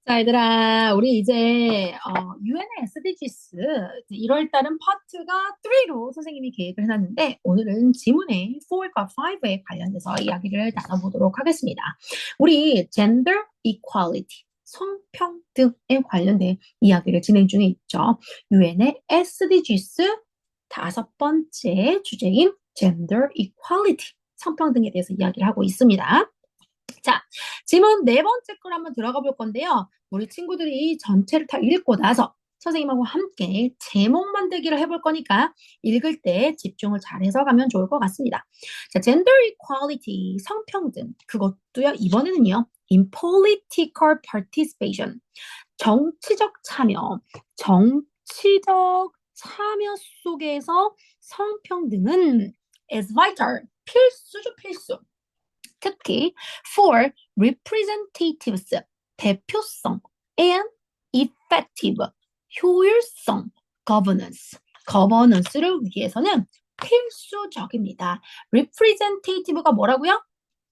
자, 얘들아, 우리 이제 UN SDGs 1월 달은 파트가 3로 선생님이 계획을 해놨는데 오늘은 지문의 4과 5에 관련해서 이야기를 나눠보도록 하겠습니다. 우리 gender equality, 성평등에 관련된 이야기를 진행 중에 있죠. UN의 SDGs 5번째 주제인 gender equality, 성평등에 대해서 이야기를 하고 있습니다. 자, 지문 네 번째 걸 한번 들어가 볼 건데요. 우리 친구들이 전체를 다 읽고 나서 선생님하고 함께 제목 만들기를 해볼 거니까 읽을 때 집중을 잘 해서 가면 좋을 것 같습니다. 자, gender equality, 성평등. 그것도요, 이번에는요, in political participation. 정치적 참여, 정치적 참여 속에서 성평등은 is vital, 필수죠, 필수. 특히 for representatives, 대표성 and effective, 효율성, governance를 위해서는 필수적입니다. representative가 뭐라고요?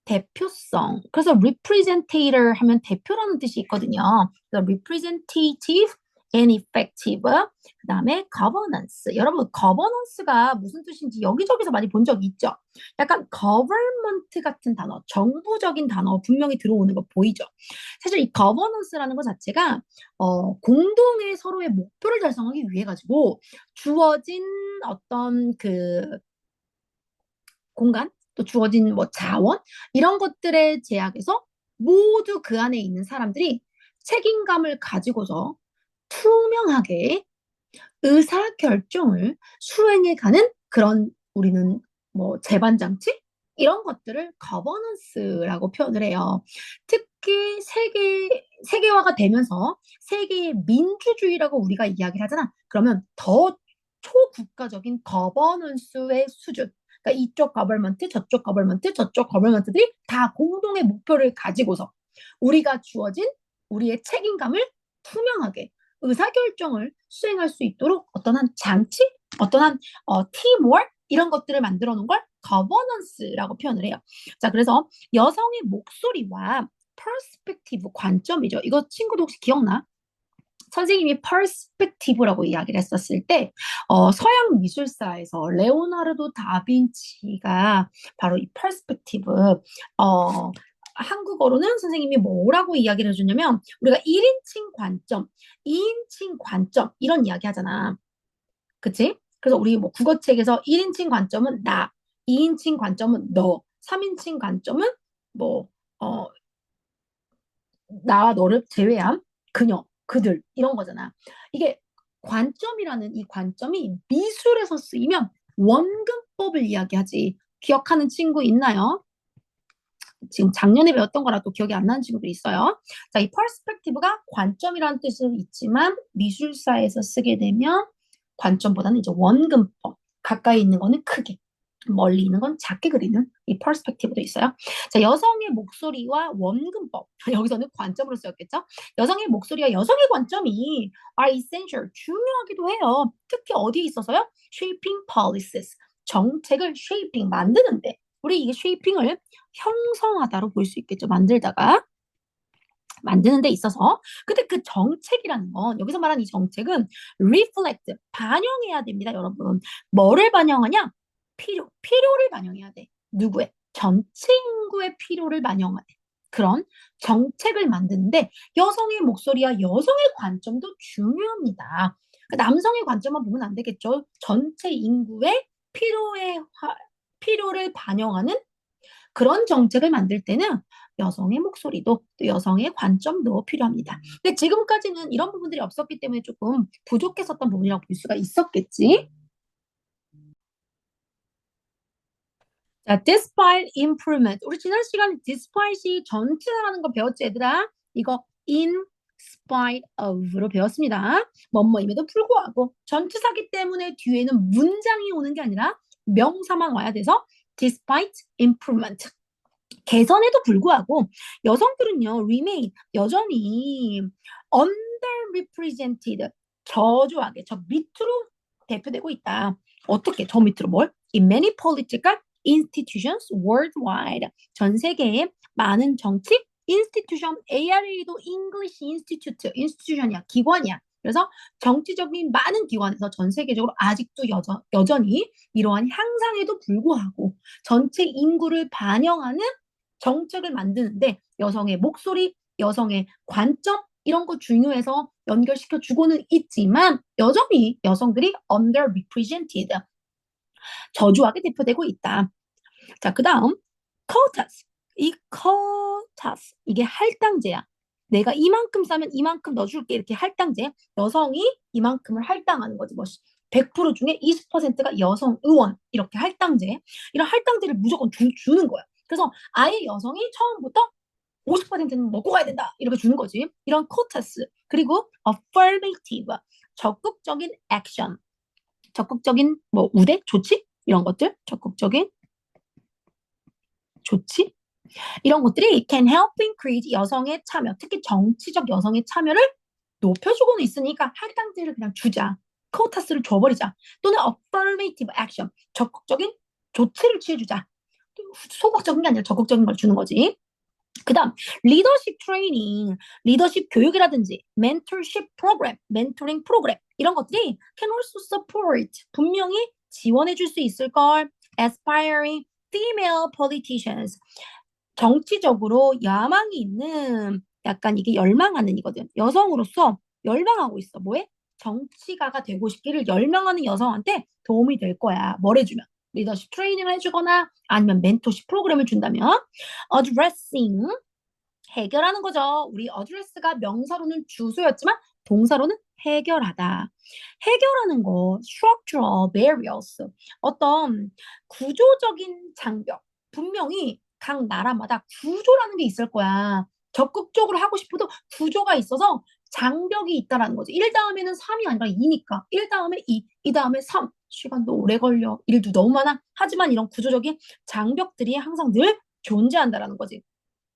대표성. 그래서 representator 하면 대표라는 뜻이 있거든요. 그래서 representative and effective. 그 다음에 governance. 여러분, governance가 무슨 뜻인지 여기저기서 많이 본 적 있죠? 약간 government 같은 단어, 정부적인 단어 분명히 들어오는 거 보이죠? 사실 이 governance라는 것 자체가 공동의 서로의 목표를 달성하기 위해 가지고 주어진 어떤 그 공간, 또 주어진 뭐 자원, 이런 것들의 제약에서 모두 그 안에 있는 사람들이 책임감을 가지고서 투명하게 의사결정을 수행해가는 그런 우리는 뭐 재반장치? 이런 것들을 거버넌스라고 표현을 해요. 특히 세계화가 되면서 세계의 민주주의라고 우리가 이야기를 하잖아. 그러면 더 초국가적인 거버넌스의 수준. 그러니까 이쪽 거버먼트, 저쪽 거버먼트, 저쪽 거버먼트들이 다 공동의 목표를 가지고서 우리가 주어진 우리의 책임감을 투명하게 의사결정을 수행할 수 있도록 어떤 한 장치, 어떤 한 팀워크 이런 것들을 만들어 놓은 걸 거버넌스라고 표현을 해요. 자, 그래서 여성의 목소리와 퍼스펙티브 관점이죠. 이거 친구도 혹시 기억나? 선생님이 퍼스펙티브라고 이야기를 했었을 때 서양 미술사에서 레오나르도 다빈치가 바로 이 퍼스펙티브 한국어로는 선생님이 뭐라고 이야기를 해주냐면 우리가 1인칭 관점, 2인칭 관점 이런 이야기 하잖아. 그치? 그래서 우리 뭐 국어책에서 1인칭 관점은 나, 2인칭 관점은 너, 3인칭 관점은 뭐 나와 너를 제외한 그녀, 그들 이런 거잖아. 이게 관점이라는 이 관점이 미술에서 쓰이면 원근법을 이야기하지. 기억하는 친구 있나요? 지금 작년에 배웠던 거라도 기억이 안 나는 친구도 있어요. 자, 이 퍼스펙티브가 관점이라는 뜻은 있지만 미술사에서 쓰게 되면 관점보다는 이제 원근법. 가까이 있는 거는 크게, 멀리 있는 건 작게 그리는 이 퍼스펙티브도 있어요. 자, 여성의 목소리와 원근법. 여기서는 관점으로 쓰였겠죠? 여성의 목소리와 여성의 관점이 are essential, 중요하기도 해요. 특히 어디에 있어서요? shaping policies, 정책을 shaping, 만드는데. 우리 이게 shaping을 형성하다로 볼 수 있겠죠. 만드는 데 있어서. 근데 그 정책이라는 건 여기서 말하는 이 정책은 reflect, 반영해야 됩니다, 여러분. 뭐를 반영하냐? 필요를 반영해야 돼. 누구의? 전체 인구의 필요를 반영하는 그런 정책을 만드는데 여성의 목소리와 여성의 관점도 중요합니다. 그 남성의 관점만 보면 안 되겠죠. 전체 인구의 필요를 반영하는 그런 정책을 만들 때는 여성의 목소리도 또 여성의 관점도 필요합니다. 근데 지금까지는 이런 부분들이 없었기 때문에 조금 부족했었던 부분이라고 볼 수가 있었겠지. 자, despite improvement. 우리 지난 시간에 despite이 전치사라는 거 배웠지, 얘들아? 이거 in spite of로 배웠습니다. 뭐뭐임에도 불구하고 전치사기 때문에 뒤에는 문장이 오는 게 아니라 명사만 와야 돼서 despite improvement. 개선에도 불구하고 여성들은요, remain, 여전히 underrepresented, 저조하게, 저 밑으로 대표되고 있다. 어떻게? 저 밑으로 뭘? In many political institutions worldwide. 전 세계의 많은 정치, institution, ARA도 English Institute, institution이야, 기관이야. 그래서 정치적인 많은 기관에서 전 세계적으로 아직도 여전히 이러한 향상에도 불구하고 전체 인구를 반영하는 정책을 만드는데 여성의 목소리, 여성의 관점 이런 거 중요해서 연결시켜 주고는 있지만 여전히 여성들이 underrepresented, 저조하게 대표되고 있다. 자, 그 다음 quotas. 이 quotas 이게 할당제야. 내가 이만큼 싸면 이만큼 넣어줄게 이렇게 할당제. 여성이 이만큼을 할당하는 거지. 뭐 100% 중에 20%가 여성 의원 이렇게 할당제. 이런 할당제를 무조건 주는 거야. 그래서 아예 여성이 처음부터 50%는 먹고 가야 된다 이렇게 주는 거지. 이런 quotas. 그리고 affirmative 적극적인 액션, 적극적인 뭐 우대 조치 이런 것들, 적극적인 조치 이런 것들이 can help increase 여성의 참여, 특히 정치적 여성의 참여를 높여주고는 있으니까 할당제를 그냥 주자. 코타스를 줘버리자. 또는 affirmative action, 적극적인 조치를 취해주자. 소극적인 게 아니라 적극적인 걸 주는 거지. 그 다음 리더십 트레이닝, 리더십 교육이라든지 멘토십 프로그램, 멘토링 프로그램 이런 것들이 can also support, 분명히 지원해 줄 수 있을 걸. aspiring female politicians, 정치적으로 야망이 있는 약간 이게 열망하는 이거든. 여성으로서 열망하고 있어. 뭐해? 정치가가 되고 싶기를 열망하는 여성한테 도움이 될 거야. 뭘 해주면? 리더십 트레이닝을 해주거나 아니면 멘토십 프로그램을 준다면 addressing, 해결하는 거죠. 우리 address가 명사로는 주소였지만 동사로는 해결하다. 해결하는 거 structural barriers, 어떤 구조적인 장벽. 분명히 각 나라마다 구조라는 게 있을 거야. 적극적으로 하고 싶어도 구조가 있어서 장벽이 있다라는 거지. 1 다음에는 3이 아니라 2니까 1 다음에 2, 2 다음에 3. 시간도 오래 걸려. 일도 너무 많아. 하지만 이런 구조적인 장벽들이 항상 늘 존재한다라는 거지.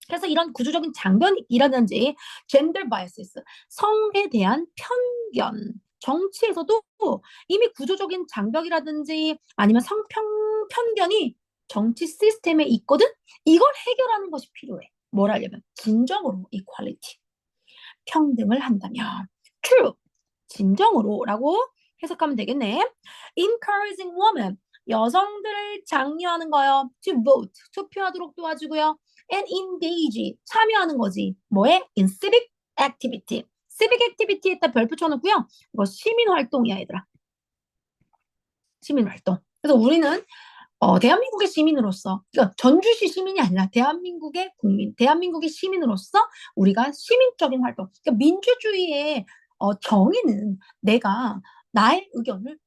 그래서 이런 구조적인 장벽이라든지 젠더 바이어시스, 성에 대한 편견, 정치에서도 이미 구조적인 장벽이라든지 아니면 편견이 정치 시스템에 있거든. 이걸 해결하는 것이 필요해. 뭘 하려면 진정으로 이퀄리티, 평등을 한다면 true, 진정으로라고 해석하면 되겠네. encouraging women, 여성들을 장려하는 거요. to vote, 투표하도록 도와주고요. and engage, 참여하는 거지. 뭐에? in civic activity. civic activity에다 별 붙여놓고요. 이거 시민활동이야, 얘들아. 시민활동. 그래서 우리는 대한민국의 시민으로서, 그러니까 전주시 시민이 아니라 대한민국의 국민, 대한민국의 시민으로서 우리가 시민적인 활동, 그러니까 민주주의의 정의는 내가 나의 의견을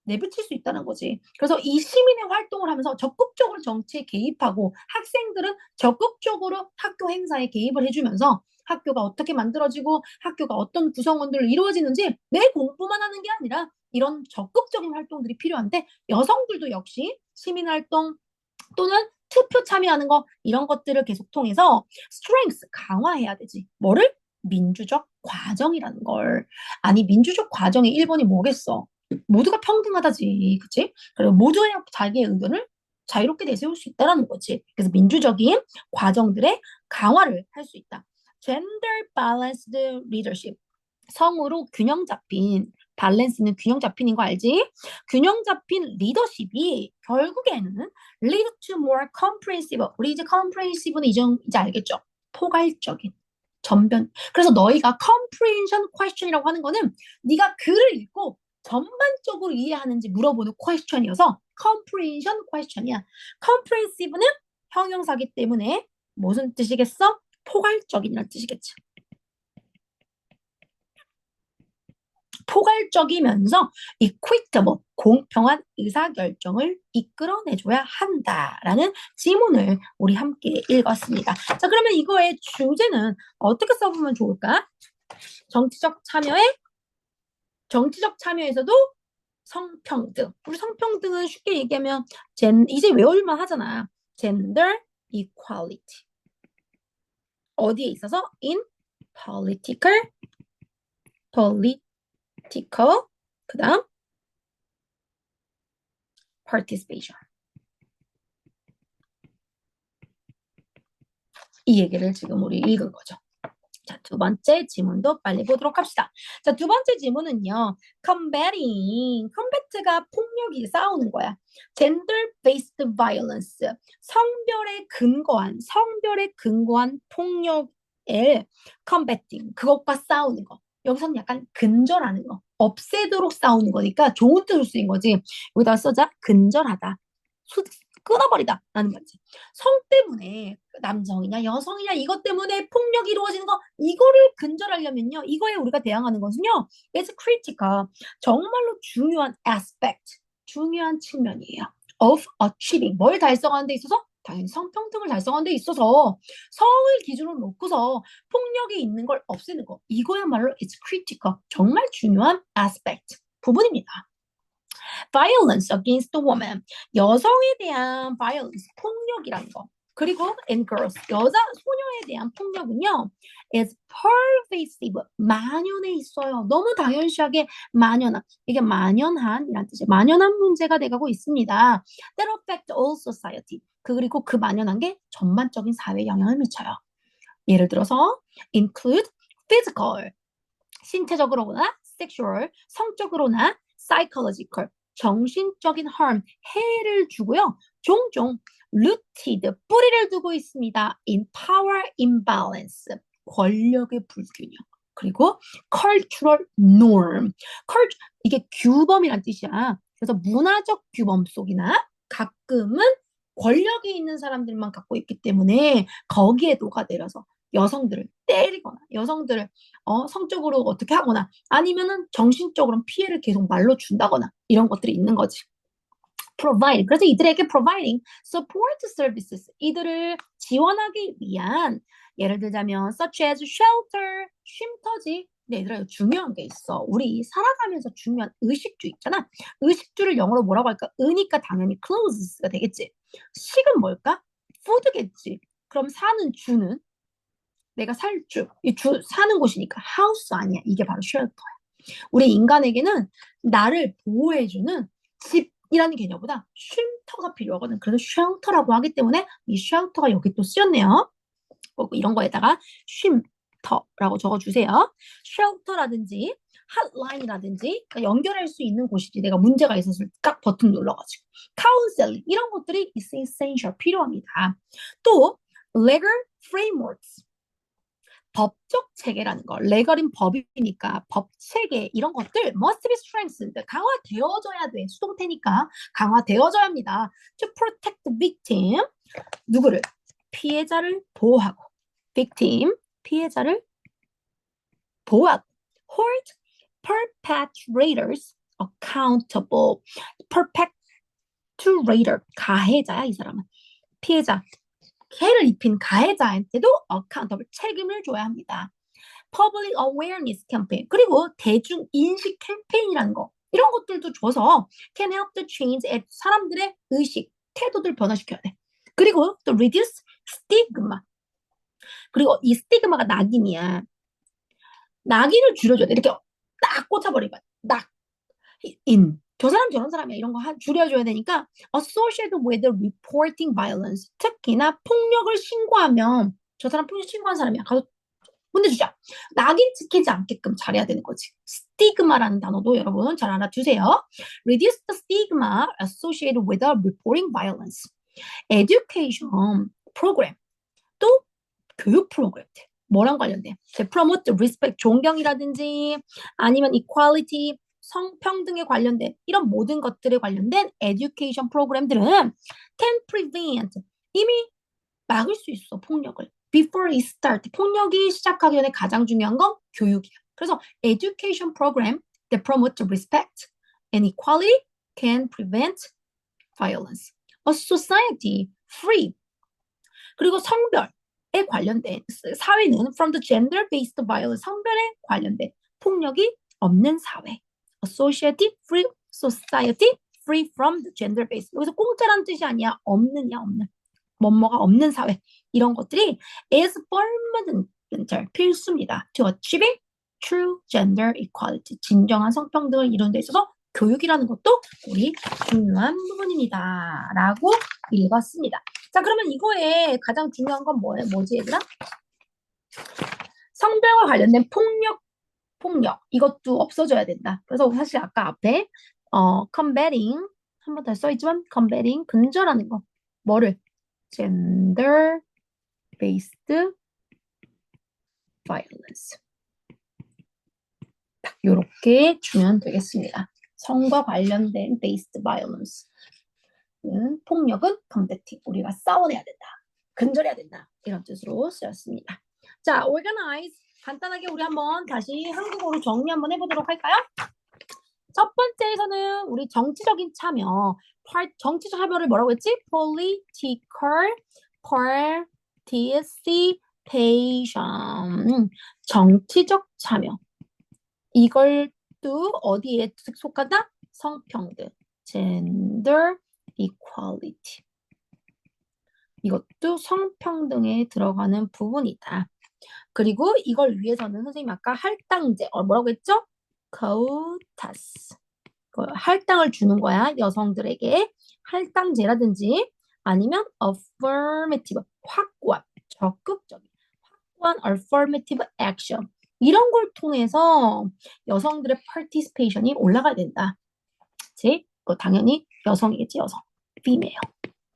내비칠 수 있다는 거지. 그래서 이 시민의 활동을 하면서 적극적으로 정치에 개입하고 학생들은 적극적으로 학교 행사에 개입을 해주면서 학교가 어떻게 만들어지고 학교가 어떤 구성원들로 이루어지는지 내 공부만 하는 게 아니라 이런 적극적인 활동들이 필요한데 여성들도 역시 시민활동 또는 투표 참여하는 거 이런 것들을 계속 통해서 스트렝스 강화해야 되지. 뭐를? 민주적 과정이라는 걸. 아니 민주적 과정의 1번이 뭐겠어? 모두가 평등하다지. 그치? 그리고 모두의 자기의 의견을 자유롭게 내세울 수 있다는 거지. 그래서 민주적인 과정들의 강화를 할 수 있다. Gender balanced leadership. 성으로 균형 잡힌, 밸런스는 균형 잡힌인 거 알지? 균형 잡힌 리더십이 결국에는 lead to more comprehensive. 우리 이제 comprehensive는 이제 알겠죠? 포괄적인, 전변. 그래서 너희가 comprehension question이라고 하는 거는 네가 글을 읽고 전반적으로 이해하는지 물어보는 question이어서 comprehension question이야. comprehensive는 형용사기 때문에 무슨 뜻이겠어? 포괄적인이라는 뜻이겠지. 포괄적이면서 equitable, 공평한 의사결정을 이끌어내줘야 한다라는 지문을 우리 함께 읽었습니다. 자, 그러면 이거의 주제는 어떻게 써보면 좋을까? 정치적 참여에서도 성평등. 우리 성평등은 쉽게 얘기하면 이제 외울만 하잖아. gender equality. 어디에 있어서? in political, 그 다음 participation. 이 얘기를 지금 우리 읽은 거죠. 자, 두 번째 지문도 빨리 보도록 합시다. 자, 두 번째 지문은요. combat가 폭력이 싸우는 거야. gender-based violence. 성별에 근거한 폭력을 combating. 그것과 싸우는 거. 여기서는 약간 근절하는 거. 없애도록 싸우는 거니까 좋은 뜻으로 쓰인 거지. 여기다가 써자 근절하다. 끊어버리다 라는 말이지. 성 때문에 남성이냐 여성이냐 이것 때문에 폭력이 이루어지는 거 이거를 근절하려면요. 이거에 우리가 대항하는 것은요. is critical. 정말로 중요한 aspect. 중요한 측면이에요. of achieving. 뭘 달성하는 데 있어서? 당연히 성평등을 달성하는 데 있어서 성을 기준으로 놓고서 폭력이 있는 걸 없애는 거. 이거야말로 is critical. 정말 중요한 aspect. 부분입니다. violence against the woman. 여성에 대한 violence, 폭력이라는 거. 그리고 in girls, 소녀에 대한 폭력은요, is pervasive, 만연해 있어요. 너무 당연시하게 만연한, 이게 만연한이란 뜻이에요. 만연한 문제가 돼가고 있습니다. that affect all society. 그리고 그 만연한 게 전반적인 사회에 영향을 미쳐요. 예를 들어서 include physical, 신체적으로나 sexual, 성적으로나 psychological, 정신적인 harm, 해를 주고요. 종종 rooted, 뿌리를 두고 있습니다. in power imbalance, 권력의 불균형. 그리고 cultural norm, 이게 규범이란 뜻이야. 그래서 문화적 규범 속이나 가끔은 권력이 있는 사람들만 갖고 있기 때문에 거기에 녹아내려서 여성들을 때리거나 여성들을 성적으로 어떻게 하거나 아니면은 정신적으로 피해를 계속 말로 준다거나 이런 것들이 있는 거지. provide. 그래서 이들에게 providing support services. 이들을 지원하기 위한 예를 들자면 such as shelter, 쉼터지. 근데 얘들아 이거 중요한 게 있어. 우리 살아가면서 중요한 의식주 있잖아. 의식주를 영어로 뭐라고 할까? 의니까 당연히 clothes가 되겠지. 식은 뭘까? food겠지. 그럼 사는 주는 내가 살 주, 사는 곳이니까 하우스 아니야. 이게 바로 쉘터야. 우리 인간에게는 나를 보호해주는 집이라는 개념보다 쉼터가 필요하거든. 그래서 쉘터라고 하기 때문에 이 쉘터가 여기 또 쓰였네요. 이런 거에다가 쉼터라고 적어주세요. 쉘터라든지 핫라인이라든지 그러니까 연결할 수 있는 곳이지. 내가 문제가 있었을 때 딱 버튼 눌러가지고 카운셀링 이런 것들이 essential 필요합니다. 또 legal frameworks 법적 체계라는 거, 레걸인 법이니까 법 체계 이런 것들 must be strengthened 강화되어져야 돼. 수동태니까 강화되어져야 합니다. To protect the victim 누구를 피해자를 보호하고 victim 피해자를 보호하고 hold perpetrators accountable perpetrator 가해자야 이 사람은 피해자 해를 입힌 가해자한테도 accountable 책임을 져야 합니다. Public awareness campaign 그리고 대중 인식 캠페인이라는 거 이런 것들도 줘서 can help to change 사람들의 의식 태도들 변화시켜야 돼. 그리고 또 reduce stigma 그리고 이 스티그마가 낙인이야. 낙인을 줄여줘야 돼. 이렇게 딱 꽂아버리면 저 사람 저런 사람이야 이런 거 줄여줘야 되니까 associated with reporting violence 특히나 폭력을 신고하면 저 사람 폭력 신고한 사람이야 가서 혼내주자 낙인 찍히지 않게끔 잘해야 되는 거지 스티그마라는 단어도 여러분 잘 알아두세요 reduce the stigma associated with reporting violence education program 또 교육 프로그램 뭐랑 관련돼 promote respect 존경이라든지 아니면 equality 성평등에 관련된 이런 모든 것들에 관련된 에듀케이션 프로그램들은 can prevent 이미 막을 수 있어 폭력을 before it start 폭력이 시작하기 전에 가장 중요한 건 교육이야. 그래서 education program that promote respect and equality can prevent violence. A society free 그리고 성별에 관련된 사회는 from the gender-based violence 성별에 관련된 폭력이 없는 사회. Associative free society free from the gender-based. 여기서 공짜란 뜻이 아니야. 없는이야, 없는. 뭐뭐가 없는 사회. 이런 것들이 is fundamental, 필수입니다. To achieving true gender equality. 진정한 성평등을 이루는 데 있어서 교육이라는 것도 우리 중요한 부분입니다. 라고 읽었습니다. 자, 그러면 이거에 가장 중요한 건 뭐지, 얘들아? 성별과 관련된 폭력. 이것도 없어져야 된다. 그래서 사실 아까 앞에, combating, 한 번 더 써있지만, combating, 근절하는 거. 뭐를? gender based violence. 이렇게 주면 되겠습니다. 성과 관련된 based violence. 폭력은 combating. 우리가 싸워내야 된다. 근절해야 된다. 이런 뜻으로 쓰였습니다. 자, organize. 간단하게 우리 한번 다시 한국어로 정리 한번 해보도록 할까요? 첫 번째에서는 우리 정치적인 참여. 정치적 참여를 뭐라고 했지? political participation. 정치적 참여. 이걸 또 어디에 속한다? 성평등. gender equality. 이것도 성평등에 들어가는 부분이다. 그리고 이걸 위해서는 선생님 아까 할당제, 뭐라고 했죠? quotas. 할당을 주는 거야, 여성들에게. 할당제라든지 아니면 affirmative, 확고한, 적극적인, 확고한 affirmative action. 이런 걸 통해서 여성들의 participation이 올라가야 된다. 그치? 당연히 여성이겠지, 여성. female.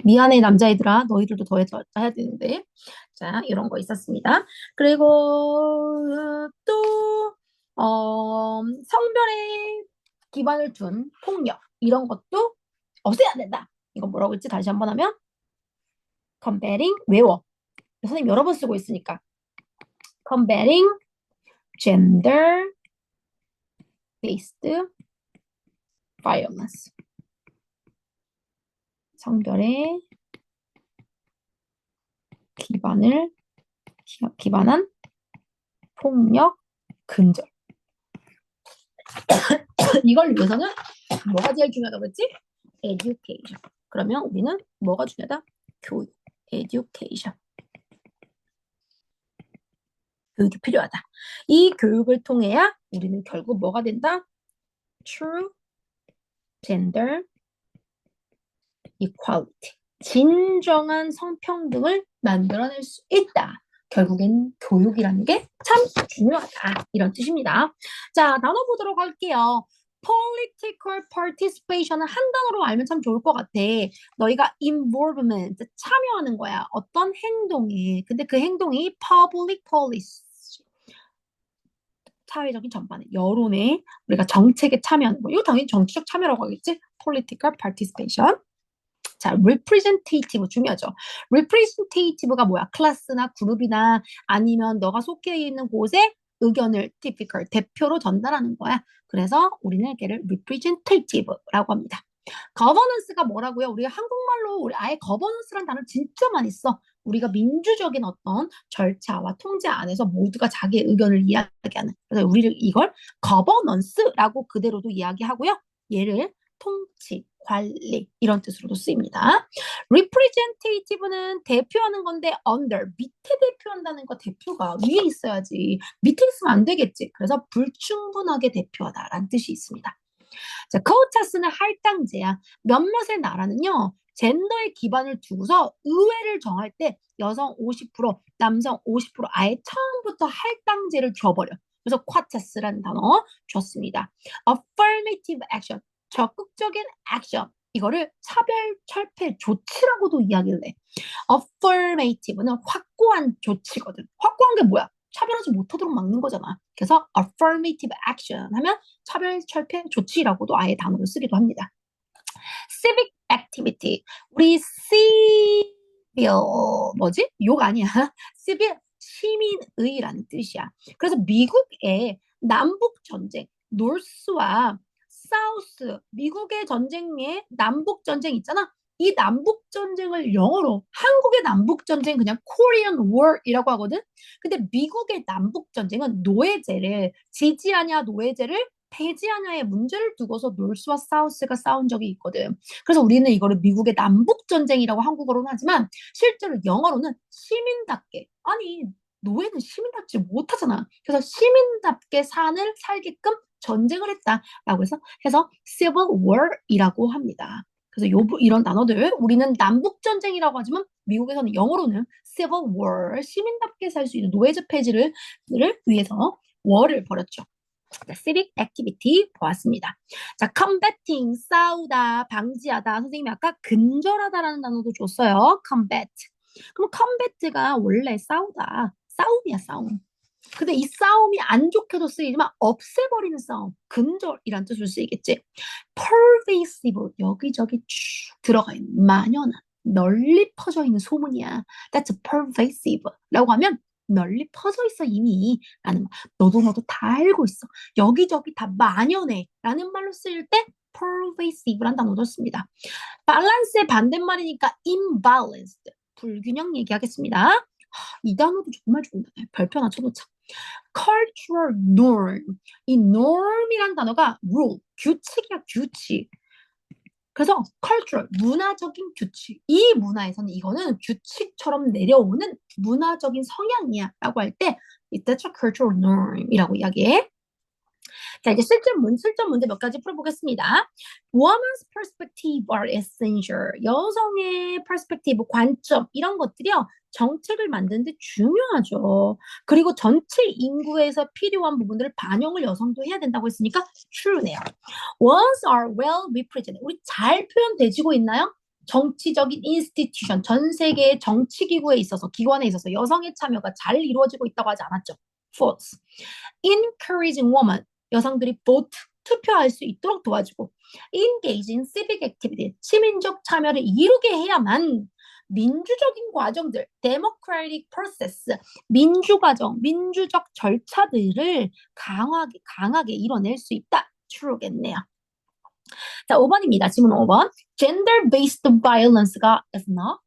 미안해, 남자애들아. 너희들도 더 해야 되는데. 자, 이런 거 있었습니다. 그리고 또 성별에 기반을 둔 폭력. 이런 것도 없애야 된다. 이거 뭐라고 했지? 다시 한번 하면 combating, 외워. 선생님 여러 번 쓰고 있으니까. combating gender based violence. 성별에 기반한 폭력 근절. 이걸 위해서는 뭐가 제일 중요하다고 했지? education. 그러면 우리는 뭐가 중요하다? 교육. education. 교육이 필요하다. 이 교육을 통해야 우리는 결국 뭐가 된다? true gender equality. 진정한 성평등을 만들어낼 수 있다. 결국엔 교육이라는 게 참 중요하다. 이런 뜻입니다. 자, 나눠 보도록 할게요. political participation은 한 단어로 알면 참 좋을 것 같아. 너희가 involvement, 참여하는 거야. 어떤 행동에. 근데 그 행동이 public policy. 사회적인 전반에, 여론에, 우리가 정책에 참여하는 거. 이거 당연히 정치적 참여라고 하겠지? political participation. 자, representative 중요하죠. representative가 뭐야? 클래스나 그룹이나 아니면 너가 속해 있는 곳에 의견을 typical, 대표로 전달하는 거야. 그래서 우리는 걔를 representative라고 합니다. governance가 뭐라고요? 우리가 한국말로 우리 아예 governance라는 단어를 진짜 많이 써. 우리가 민주적인 어떤 절차와 통제 안에서 모두가 자기의 의견을 이야기하는. 그래서 우리를 이걸 governance라고 그대로도 이야기하고요. 얘를 통치, 관리 이런 뜻으로도 쓰입니다. representative는 대표하는 건데 under, 밑에 대표한다는 거 대표가 위에 있어야지. 밑에 있으면 안 되겠지. 그래서 불충분하게 대표하다라는 뜻이 있습니다. 자, quotas는 할당제야. 몇몇의 나라는요. 젠더의 기반을 두고서 의회를 정할 때 여성 50%, 남성 50% 아예 처음부터 할당제를 줘버려. 그래서 quotas라는 단어 줬습니다. affirmative action, 적극적인 액션. 이거를 차별 철폐 조치라고도 이야기를 해. affirmative는 확고한 조치거든. 확고한 게 뭐야? 차별하지 못하도록 막는 거잖아. 그래서 affirmative action 하면 차별 철폐 조치라고도 아예 단어를 쓰기도 합니다. civic activity. 우리 civil 뭐지? 욕 아니야. civil 시민의라는 뜻이야. 그래서 미국의 남북 전쟁, 노스와 사우스, 미국의 전쟁에 남북 전쟁 있잖아. 이 남북 전쟁을 영어로 한국의 남북 전쟁 그냥 Korean War이라고 하거든. 근데 미국의 남북 전쟁은 노예제를 지지하냐 노예제를 폐지하냐의 문제를 두고서 노스와 사우스가 싸운 적이 있거든. 그래서 우리는 이거를 미국의 남북 전쟁이라고 한국어로는 하지만 실제로 영어로는 시민답게 아니 노예는 시민답지 못하잖아. 그래서 시민답게 살게끔 전쟁을 했다라고 해서 civil war이라고 합니다. 그래서 이런 단어들 우리는 남북 전쟁이라고 하지만 미국에서는 영어로는 civil war 시민답게 살 수 있는 노예제 폐지를 위해서 war를 벌였죠. 자, civic activity 보았습니다. 자, combating 싸우다, 방지하다. 선생님이 아까 근절하다라는 단어도 줬어요. combat. 그럼 combat가 원래 싸우다. 싸움이야, 싸움. 근데 이 싸움이 안 좋게도 쓰이지만 없애버리는 싸움, 근절이란 뜻으로 쓰이겠지. pervasive, 여기저기 쭉 들어가 있는, 만연한, 널리 퍼져 있는 소문이야. That's pervasive 라고 하면 널리 퍼져 있어 이미 라는 말. 너도 다 알고 있어. 여기저기 다 만연해 라는 말로 쓰일 때 pervasive란 단어도 씁니다. balance의 반대말이니까 imbalanced, 불균형 얘기하겠습니다. 이 단어도 정말 좋은 단어예요. 별표 하나 쳐놓자. cultural norm. 이 norm이란 단어가 rule, 규칙이야, 규칙. 그래서 cultural, 문화적인 규칙. 이 문화에서는 이거는 규칙처럼 내려오는 문화적인 성향이야 라고 할 때 that's a cultural norm이라고 이야기해. 자, 이제 실전 문제 몇 가지 풀어보겠습니다. Woman's perspective are essential. 여성의 perspective, 관점 이런 것들이요. 정책을 만드는데 중요하죠. 그리고 전체 인구에서 필요한 부분들을 반영을 여성도 해야 된다고 했으니까 true네요. Once are well represented. 우리 잘 표현되지고 있나요? 정치적인 institution, 전 세계의 정치기구에 있어서, 기관에 있어서 여성의 참여가 잘 이루어지고 있다고 하지 않았죠? False. Encouraging women. 여성들이 vote, 투표할 수 있도록 도와주고 engage in civic activity, 시민적 참여를 이루게 해야만 민주적인 과정들, democratic process, 민주과정, 민주적 절차들을 강하게 이뤄낼 수 있다. true겠네요. 자, 5번입니다. 질문 5번. gender-based violence가 is not?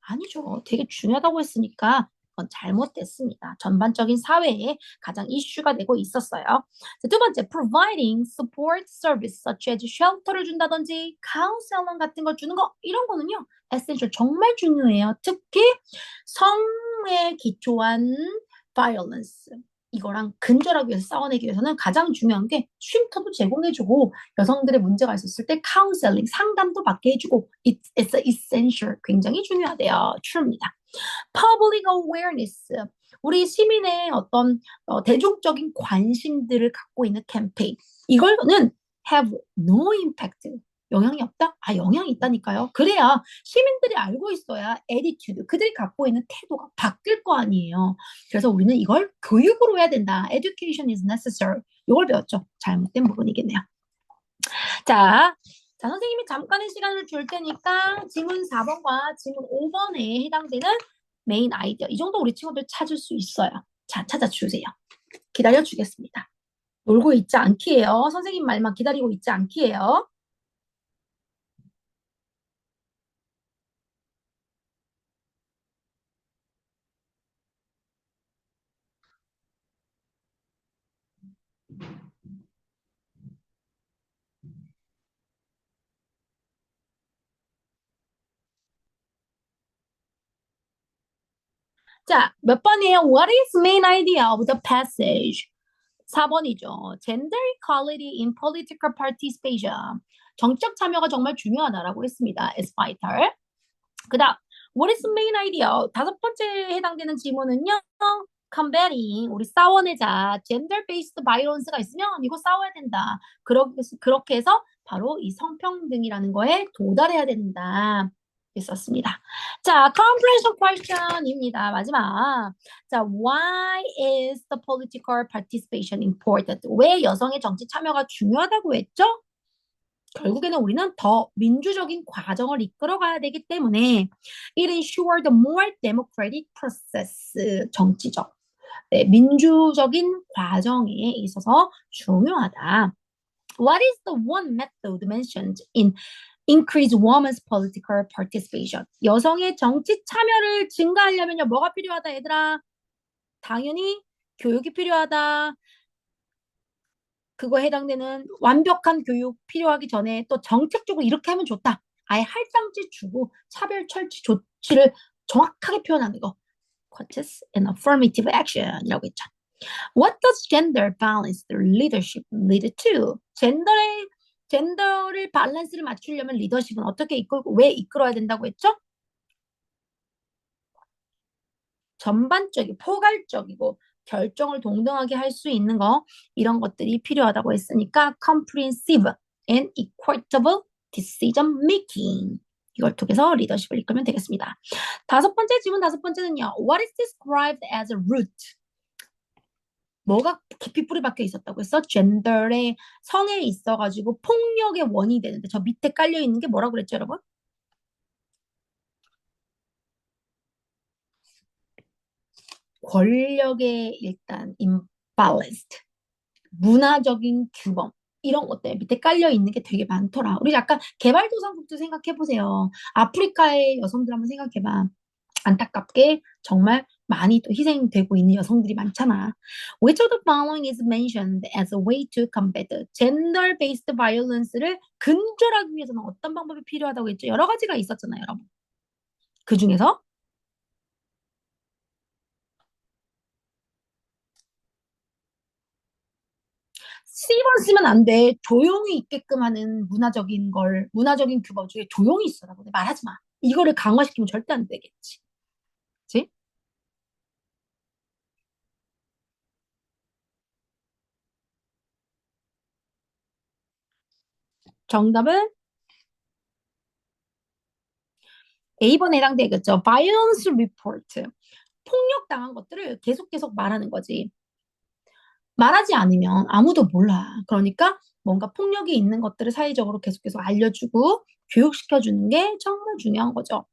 아니죠. 되게 중요하다고 했으니까 그건 잘못됐습니다. 전반적인 사회에 가장 이슈가 되고 있었어요. 자, 두 번째, providing support service such as shelter를 준다든지 counseling 같은 걸 주는 거 이런 거는요. essential 정말 중요해요. 특히 성에 기초한 violence 이거랑 근절하기 위해서 싸워내기 위해서는 가장 중요한 게 쉼터도 제공해주고 여성들의 문제가 있었을 때 카운셀링, 상담도 받게 해주고 it's essential, 굉장히 중요하대요. true입니다. public awareness, 우리 시민의 어떤 대중적인 관심들을 갖고 있는 캠페인 이거는 have no impact, 영향이 없다? 아, 영향이 있다니까요. 그래야 시민들이 알고 있어야 attitude, 그들이 갖고 있는 태도가 바뀔 거 아니에요. 그래서 우리는 이걸 교육으로 해야 된다. education is necessary. 이걸 배웠죠. 잘못된 부분이겠네요. 자, 선생님이 잠깐의 시간을 줄 테니까 지문 4번과 지문 5번에 해당되는 메인 아이디어. 이 정도 우리 친구들 찾을 수 있어요. 자, 찾아주세요. 기다려주겠습니다. 놀고 있지 않기예요. 선생님 말만 기다리고 있지 않기예요. 자, 몇 번이에요? What is main idea of the passage? 4번이죠. Gender equality in political participation. 정치적 참여가 정말 중요하다라고 했습니다. It's vital. 그 다음, what is main idea? 다섯 번째 해당되는 질문은요. combating, 우리 싸워내자. gender-based violence가 있으면 이거 싸워야 된다. 그렇게 해서 바로 이 성평등이라는 거에 도달해야 된다. 있었습니다. 자, comprehension question입니다. 마지막. 자, why is the political participation important? 왜 여성의 정치 참여가 중요하다고 했죠? 결국에는 우리는 더 민주적인 과정을 이끌어가야 되기 때문에 it ensure the more democratic process, 정치적, 네, 민주적인 과정에 있어서 중요하다. What is the one method mentioned in increase women's political participation? 여성의 정치 참여를 증가하려면요, 뭐가 필요하다, 얘들아? 당연히 교육이 필요하다. 그거에 해당되는 완벽한 교육 필요하기 전에 또 정책적으로 이렇게 하면 좋다. 아예 할당제 주고 차별 철치 조치를 정확하게 표현하는 거. Courteous and affirmative action이라고 했죠. What does gender balanced leadership lead to? 젠더를 밸런스를 맞추려면 리더십은 어떻게 이끌고 왜 이끌어야 된다고 했죠? 전반적이고 포괄적이고 결정을 동등하게 할 수 있는 거 이런 것들이 필요하다고 했으니까 comprehensive and equitable decision making 이걸 통해서 리더십을 이끌면 되겠습니다. 다섯 번째 질문 다섯 번째는요. What is described as a root? 뭐가 깊이 뿌리 박혀 있었다고 했어? 젠더의 성에 있어가지고 폭력의 원인이 되는데 저 밑에 깔려 있는 게 뭐라고 그랬죠, 여러분? 권력의 일단 imbalanced 문화적인 규범 이런 것들 밑에 깔려 있는 게 되게 많더라. 우리 약간 개발도상국도 생각해 보세요. 아프리카의 여성들 한번 생각해 봐. 안타깝게 정말 많이 또 희생되고 있는 여성들이 많잖아. Which of the following is mentioned as a way to combat gender-based violence를 근절하기 위해서는 어떤 방법이 필요하다고 했죠? 여러 가지가 있었잖아요, 여러분. 그 중에서 C번 쓰면 안 돼. 조용히 있게끔 하는 문화적인 규범 중에 조용히 있어라고 말하지 마. 이거를 강화시키면 절대 안 되겠지. 그치? 정답은 A번에 해당되겠죠. Violence report. 폭력당한 것들을 계속 말하는 거지. 말하지 않으면 아무도 몰라. 그러니까 뭔가 폭력이 있는 것들을 사회적으로 계속 알려주고 교육시켜주는 게 정말 중요한 거죠.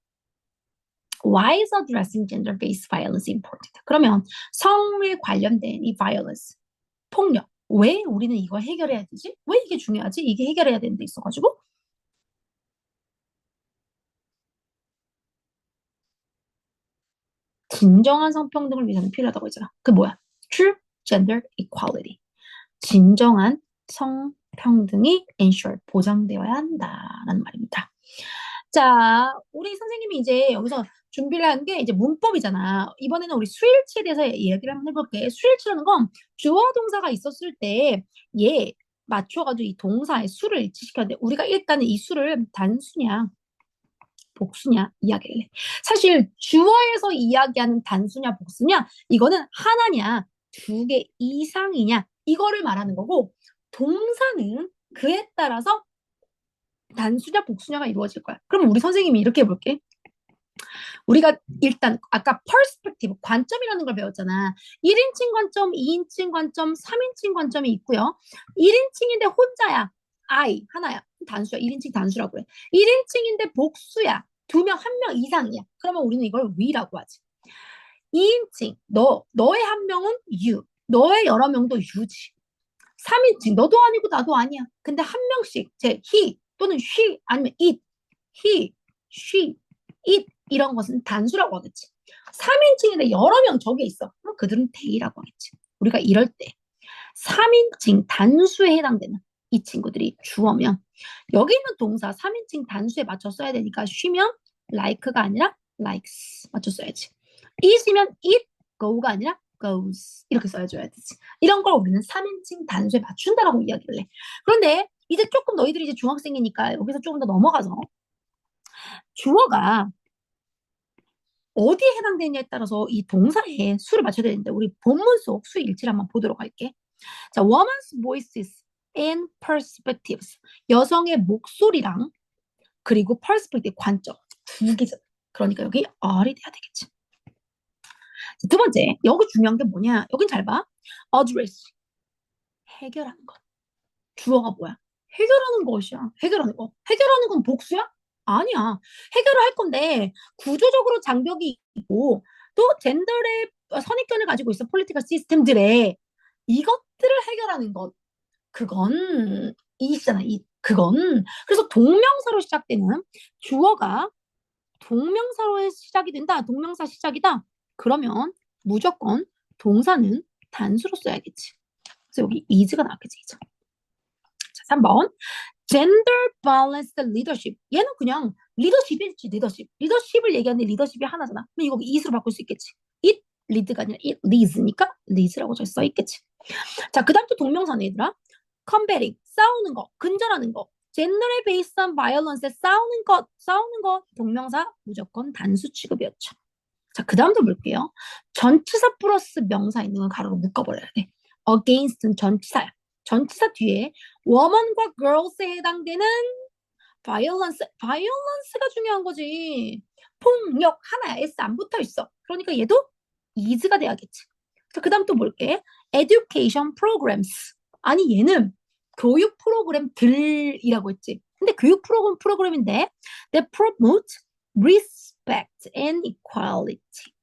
Why is addressing gender-based violence important? 그러면 성에 관련된 이 violence, 폭력. 왜 우리는 이걸 해결해야 되지? 왜 이게 중요하지? 이게 해결해야 되는 데 있어가지고 진정한 성평등을 위해서는 필요하다고 했잖아. 그 뭐야? True gender equality. 진정한 성평등이 ensure 보장되어야 한다라는 말입니다. 자, 우리 선생님이 이제 여기서 준비를 한 게 이제 문법이잖아. 이번에는 우리 수일치에 대해서 이야기를 한번 해볼게. 수일치라는 건 주어 동사가 있었을 때 얘 맞춰가지고 이 동사의 수를 일치시켜야 돼. 우리가 일단은 이 수를 단수냐 복수냐 이야기를 해. 사실 주어에서 이야기하는 단수냐 복수냐 이거는 하나냐 두 개 이상이냐 이거를 말하는 거고 동사는 그에 따라서 단수냐 복수냐가 이루어질 거야. 그럼 우리 선생님이 이렇게 해볼게. 우리가 일단 아까 perspective 관점이라는 걸 배웠잖아. 1인칭 관점, 2인칭 관점, 3인칭 관점이 있고요. 1인칭인데 혼자야. I 하나야. 단수야. 1인칭 단수라고 해. 1인칭인데 복수야. 두 명, 한 명 이상이야. 그러면 우리는 이걸 we라고 하지. 2인칭, 너의 한 명은 you. 너의 여러 명도 you지. 3인칭, 너도 아니고 나도 아니야. 근데 한 명씩, he 또는 she 아니면 it, he, she, it 이런 것은 단수라고 하겠지. 3인칭인데 여러 명 저기 있어. 그럼 그들은 they라고 하겠지. 우리가 이럴 때 3인칭 단수에 해당되는 이 친구들이 주어면 여기 있는 동사 3인칭 단수에 맞춰 써야 되니까 쉬면 like가 아니라 likes 맞춰 써야지. it이면 it, go가 아니라 goes 이렇게 써줘야 되지. 이런 걸 우리는 3인칭 단수에 맞춘다라고 이야기를 해. 그런데 이제 조금 너희들이 이제 중학생이니까 여기서 조금 더 넘어가서 주어가 어디에 해당되느냐에 따라서 이 동사에 수를 맞춰야 되는데 우리 본문 속 수 일치를 한번 보도록 할게. 자, woman's voices and perspectives. 여성의 목소리랑 그리고 perspective 관점 두 개잖아. 그러니까 여기 R이 돼야 되겠지. 자, 두 번째, 여기 중요한 게 뭐냐? 여긴 잘 봐. address. 해결하는 거. 주어가 뭐야? 해결하는 것이야. 해결하는 거. 해결하는 건 복수야? 아니야. 해결을 할 건데 구조적으로 장벽이 있고 또 젠더의 선입견을 가지고 있어. 폴리티컬 시스템들의 이것들을 해결하는 것. 그건 이잖아. 그건 그래서 동명사로 시작되는 주어가 동명사로 시작이 된다. 동명사 시작이다. 그러면 무조건 동사는 단수로 써야겠지. 그래서 여기 is가 나왔겠지. 자, 3번. Gender balanced leadership. 얘는 그냥 리더십이지, 리더십. 리더십을 얘기하는데 리더십이 하나잖아. 그럼 이거 it으로 바꿀 수 있겠지. it lead가 아니라 it leads니까 leads라고 잘 써 있겠지. 자, 그 다음 또 동명사네, 얘들아. combating, 싸우는 거, 근절하는 거. generally based on violence에 싸우는 것, 동명사 무조건 단수 취급이었죠. 자, 그 다음도 볼게요. 전치사 플러스 명사 있는 건 가로로 묶어버려야 돼. against는 전치사야. 전치사 뒤에 woman과 girls에 해당되는 violence가 중요한 거지. 폭력 하나야. S 안 붙어 있어. 그러니까 얘도 is가 돼야겠지. 자, 그 다음 또 볼게. education programs. 아니, 얘는 교육 프로그램들이라고 했지. 근데 교육 프로그램인데 that promote respect and equality.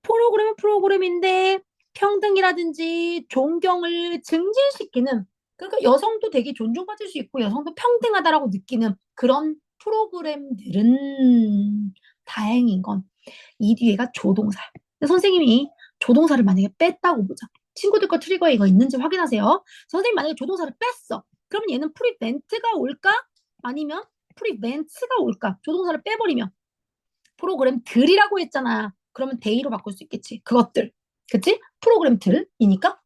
프로그램은 프로그램인데 평등이라든지 존경을 증진시키는, 그러니까 여성도 되게 존중받을 수 있고 여성도 평등하다라고 느끼는 그런 프로그램들은 다행인 건 이 뒤에가 조동사야. 근데 선생님이 조동사를 만약에 뺐다고 보자. 친구들 거 트리거에 이거 있는지 확인하세요. 선생님 만약에 조동사를 뺐어. 그러면 얘는 프리벤트가 올까? 아니면 프리벤트가 올까? 조동사를 빼버리면 프로그램들이라고 했잖아. 그러면 데이로 바꿀 수 있겠지. 그것들. 그치? 프로그램들이니까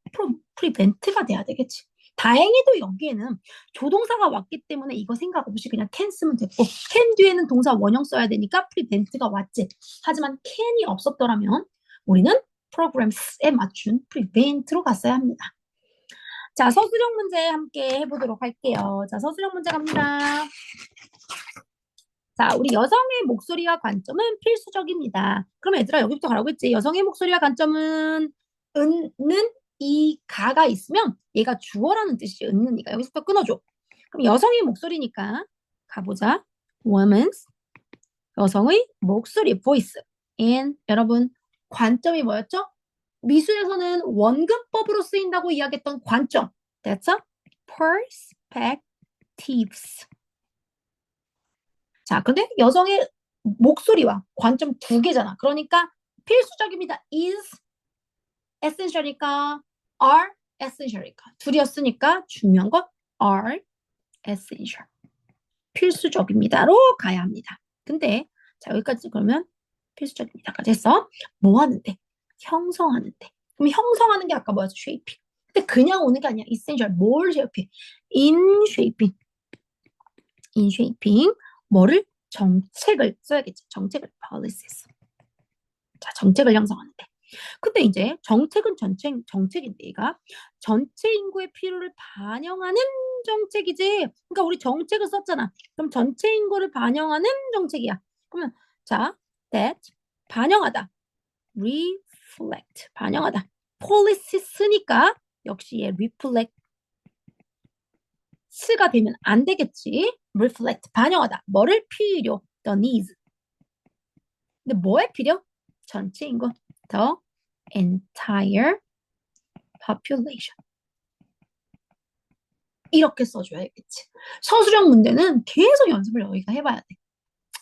프리벤트가 돼야 되겠지. 다행히도 여기에는 조동사가 왔기 때문에 이거 생각 없이 그냥 can 쓰면 됐고 can 뒤에는 동사 원형 써야 되니까 프리벤트가 왔지. 하지만 can이 없었더라면 우리는 programs에 맞춘 prevent로 갔어야 합니다. 자, 서술형 문제 함께 해보도록 할게요. 자, 서술형 문제 갑니다. 자, 우리 여성의 목소리와 관점은 필수적입니다. 그럼 얘들아 여기부터 가라고 했지. 여성의 목소리와 관점은 은는 이 가가 있으면 얘가 주어라는 뜻이 은는 이가. 여기서부터 끊어줘. 그럼 여성의 목소리니까 가보자. woman's 여성의 목소리 voice. and 여러분 관점이 뭐였죠? 미술에서는 원근법으로 쓰인다고 이야기했던 관점. That's a perspectives. 자, 근데 여성의 목소리와 관점 두 개잖아. 그러니까 필수적입니다. is essential이니까 are essential이니까 둘이었으니까 중요한 건 are essential. 필수적입니다로 가야 합니다. 근데 자, 여기까지 그러면 필수적입니다까지 했어. 뭐 하는데? 형성하는데. 그럼 형성하는 게 아까 뭐였어? shaping. 근데 그냥 오는 게 아니야. essential. 뭘 shaping? in shaping. in shaping. 뭐를? 정책을 써야겠지. 정책을 policies. 자, 정책을 형성하는데. 근데 이제 정책은 정책인데 얘가 전체 인구의 필요를 반영하는 정책이지. 그러니까 우리 정책을 썼잖아. 그럼 전체 인구를 반영하는 정책이야. 그러면 자, that 반영하다. reflect 반영하다. policy 쓰니까 역시 얘 reflect가 되면 안 되겠지. reflect 반영하다. 뭐를 필요? the needs. 근데 뭐에 필요? 전체 인구. the entire population. 이렇게 써줘야겠지. 서술형 문제는 계속 연습을 여기가 해봐야 돼.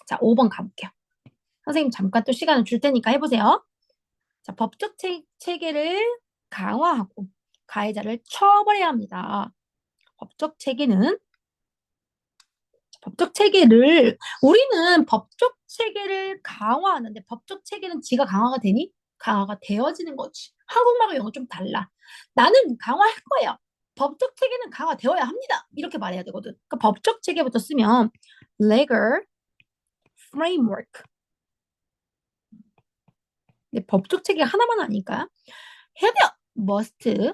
자, 5번 가볼게요. 선생님 잠깐 또 시간을 줄 테니까 해보세요. 자, 법적 체계를 강화하고 가해자를 처벌해야 합니다. 법적 체계를 우리는 법적 체계를 강화하는데 법적 체계는 지가 강화가 되니? 강화가 되어지는 거지. 한국말과 영어 좀 달라. 나는 강화할 거예요. 법적 체계는 강화되어야 합니다. 이렇게 말해야 되거든. 그러니까 법적 체계부터 쓰면 legal framework. 근데 법적 체계 하나만 아니까 해야 돼요. must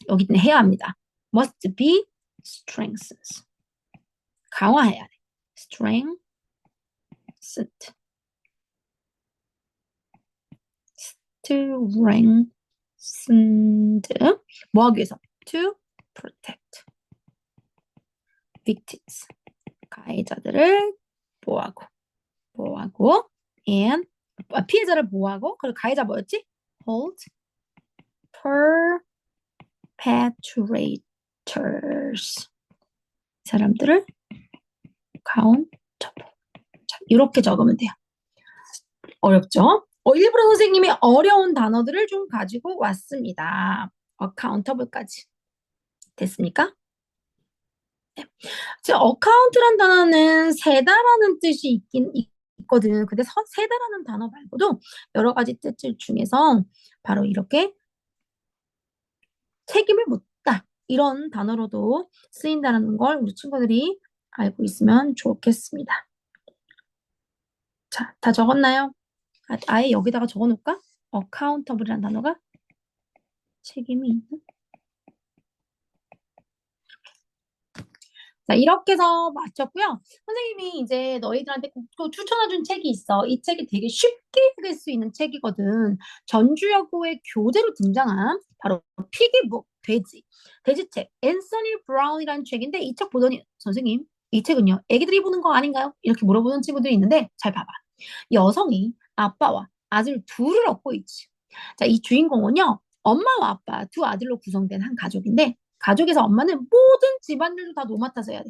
여기는 해야 합니다. must be strengthened. 강화해야 돼. strengthened. strengthened. 뭐 하기 위해서? to protect victims. 가해자들을 보호하고 and 피해자를 보호하고 그리고 가해자 뭐였지? hold perpetrators. 사람들을 accountable. 자, 이렇게 적으면 돼요. 어렵죠? 일부러 선생님이 어려운 단어들을 좀 가지고 왔습니다. accountable까지. 됐습니까? 네. account란 단어는 세다라는 뜻이 있긴 있거든. 근데 세다라는 단어 말고도 여러 가지 뜻들 중에서 바로 이렇게 책임을 묻다 이런 단어로도 쓰인다는 걸 우리 친구들이 알고 있으면 좋겠습니다. 자, 다 적었나요? 아예 여기다가 적어놓을까? accountable이라는 단어가 책임이 있는. 자, 이렇게 해서 마쳤고요. 선생님이 이제 너희들한테 또 추천해준 책이 있어. 이 책이 되게 쉽게 읽을 수 있는 책이거든. 전주여고의 교재로 등장한 바로 피기북 돼지책 앤서니 브라운이라는 책인데 이 책 보더니 선생님 이 책은요 애기들이 보는 거 아닌가요? 이렇게 물어보는 친구들이 있는데 잘 봐봐. 여성이 아빠와 아들 둘을 얻고 있지. 자, 이 주인공은요 엄마와 아빠 두 아들로 구성된 한 가족인데 가족에서 엄마는 모든 집안일도 다 도맡아서 해야 돼.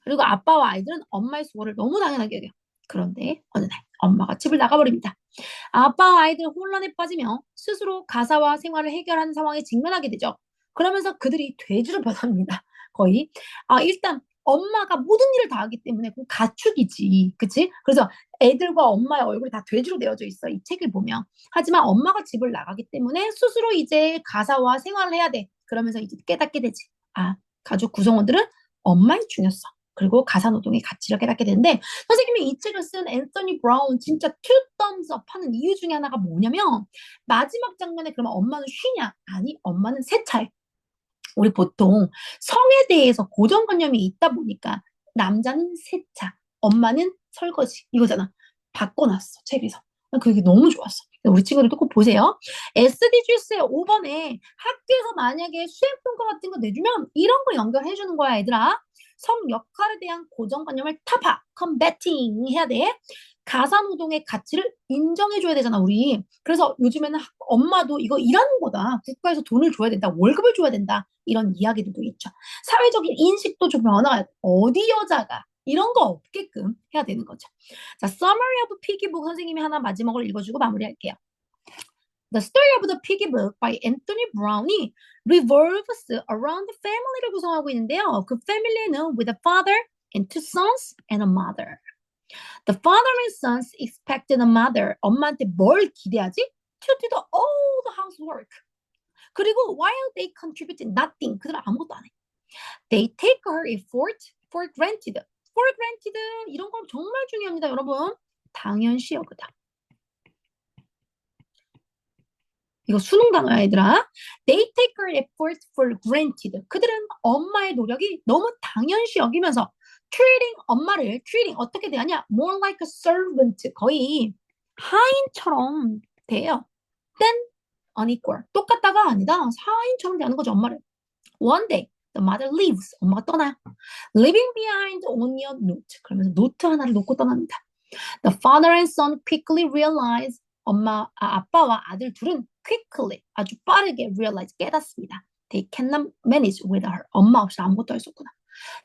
그리고 아빠와 아이들은 엄마의 수고를 너무 당연하게 여겨. 그런데 어느 날 엄마가 집을 나가버립니다. 아빠와 아이들은 혼란에 빠지며 스스로 가사와 생활을 해결하는 상황에 직면하게 되죠. 그러면서 그들이 돼지로 변합니다. 거의. 일단 엄마가 모든 일을 다 하기 때문에 그 가축이지. 그치? 그래서 애들과 엄마의 얼굴이 다 돼지로 되어져 있어. 이 책을 보면. 하지만 엄마가 집을 나가기 때문에 스스로 이제 가사와 생활을 해야 돼. 그러면서 이제 깨닫게 되지. 가족 구성원들은 엄마의 중요성. 그리고 가사노동의 가치를 깨닫게 되는데 선생님이 이 책을 쓴 앤서니 브라운 진짜 투 thumbs up 하는 이유 중에 하나가 뭐냐면 마지막 장면에 그러면 엄마는 쉬냐? 아니, 엄마는 세차해. 우리 보통 성에 대해서 고정관념이 있다 보니까 남자는 세차, 엄마는 설거지 이거잖아. 바꿔놨어, 책에서. 난 그게 너무 좋았어. 우리 친구들도 꼭 보세요. SDGs의 5번에 학교에서 만약에 수행평가 같은 거 내주면 이런 거 연결해 주는 거야, 얘들아. 성 역할에 대한 고정관념을 타파, combating 해야 돼. 가사노동의 가치를 인정해줘야 되잖아, 우리. 그래서 요즘에는 엄마도 이거 일하는 거다. 국가에서 돈을 줘야 된다. 월급을 줘야 된다. 이런 이야기들도 있죠. 사회적인 인식도 좀 변화가, 어디 여자가 이런 거 없게끔 해야 되는 거죠. 자, Summary of Piggy Book 선생님이 하나 마지막으로 읽어주고 마무리할게요. The story of the Piggy Book by Anthony Brown이 revolves around the family를 구성하고 있는데요. 그 family는 with a father and two sons and a mother. The father and sons expected the mother, 엄마한테 뭘 기대하지? To do all the housework. 그리고 while they contribute nothing, 그들은 아무것도 안 해. They take her effort for granted. For granted, 이런 건 정말 중요합니다, 여러분. 당연시 여기다. 이거 수능 단어야, 얘들아. They take her effort for granted. 그들은 엄마의 노력이 너무 당연시 여기면서 treating 엄마를 treating 어떻게 대하냐? More like a servant. 거의 하인처럼 대해요. Then unequal. 똑같다가 아니다. 하인처럼 대하는 거죠, 엄마를. One day, the mother leaves. 엄마가 떠나요. Leaving behind only a note. 그러면서 노트 하나를 놓고 떠납니다. The father and son quickly realize. 아빠와 아들 둘은 quickly, 아주 빠르게 realize, 깨닫습니다. They cannot manage with her. 엄마 없이 아무것도 할 수 없구나.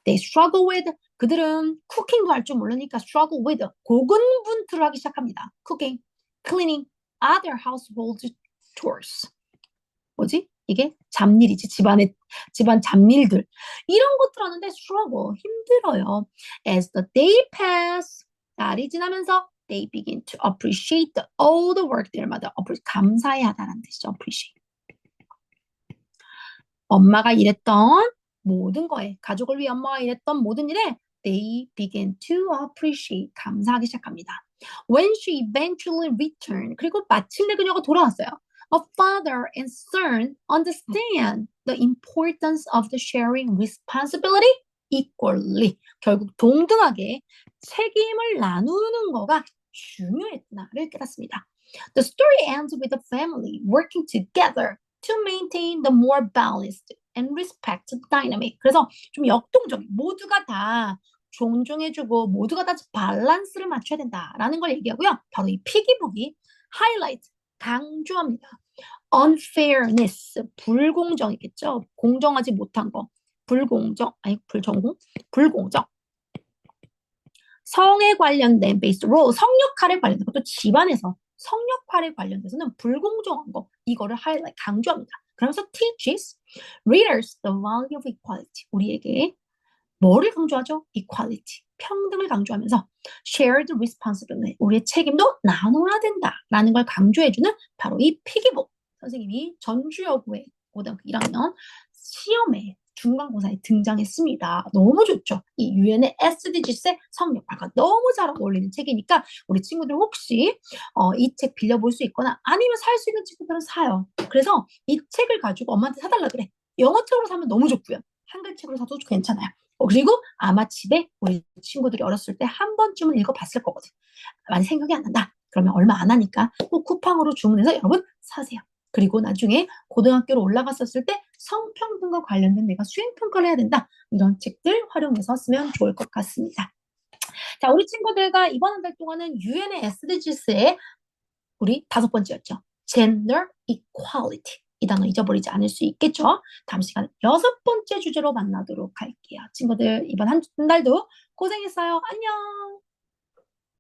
They struggle with. 그들은 쿠킹도 할 줄 모르니까 struggle with. 고군분투를 하기 시작합니다. Cooking, cleaning, other household chores. 뭐지? 이게 잡일이지. 집안 잡일들. 이런 것들 하는데 struggle, 힘들어요. As the day pass, 날이 지나면서 they begin to appreciate all the work their mother. 감사해야 하다라는 뜻이죠. appreciate. 엄마가 일했던 모든 거에, 가족을 위해 엄마가 일했던 모든 일에 they begin to appreciate, 감사하기 시작합니다. When she eventually returned, 그리고 마침내 그녀가 돌아왔어요. A father and son understand the importance of the sharing responsibility equally. 결국 동등하게 책임을 나누는 거가 중요했구나를 깨닫습니다. The story ends with the family working together to maintain the more balanced and respect dynamic. 그래서 좀 역동적인, 모두가 다 존중해주고 모두가 다 밸런스를 맞춰야 된다라는 걸 얘기하고요. 바로 이 피기북이 하이라이트, 강조합니다. unfairness, 불공정이겠죠. 공정하지 못한 거. 불공정, 아니 불공정. 성에 관련된 based role, 성역할에 관련된 것도 집안에서 성역할에 관련돼서는 불공정한 거, 이거를 하이라이트, 강조합니다. 그러면서 teaches readers the value of equality. 우리에게 뭐를 강조하죠? equality. 평등을 강조하면서 shared responsibility, 우리의 책임도 나눠야 된다라는 걸 강조해주는 바로 이 피기복. 선생님이 전주여고의 고등학교 1학년 시험에 중간고사에 등장했습니다. 너무 좋죠. 이 유엔의 SDGs의 성역할과 너무 잘 어울리는 책이니까 우리 친구들 혹시 이 책 빌려볼 수 있거나 아니면 살 수 있는 친구들은 사요. 그래서 이 책을 가지고 엄마한테 사달라 그래. 영어책으로 사면 너무 좋고요. 한글책으로 사도 괜찮아요. 그리고 아마 집에 우리 친구들이 어렸을 때 한 번쯤은 읽어봤을 거거든. 많이 생각이 안 난다. 그러면 얼마 안 하니까 꼭 쿠팡으로 주문해서 여러분 사세요. 그리고 나중에 고등학교로 올라갔었을 때 성평등과 관련된 내가 수행평가를 해야 된다. 이런 책들 활용해서 쓰면 좋을 것 같습니다. 자, 우리 친구들과 이번 한 달 동안은 유엔의 SDGs의 우리 5번째였죠. Gender Equality. 이 단어 잊어버리지 않을 수 있겠죠? 다음 시간에 6번째 주제로 만나도록 할게요. 친구들 이번 한 달도 고생했어요. 안녕!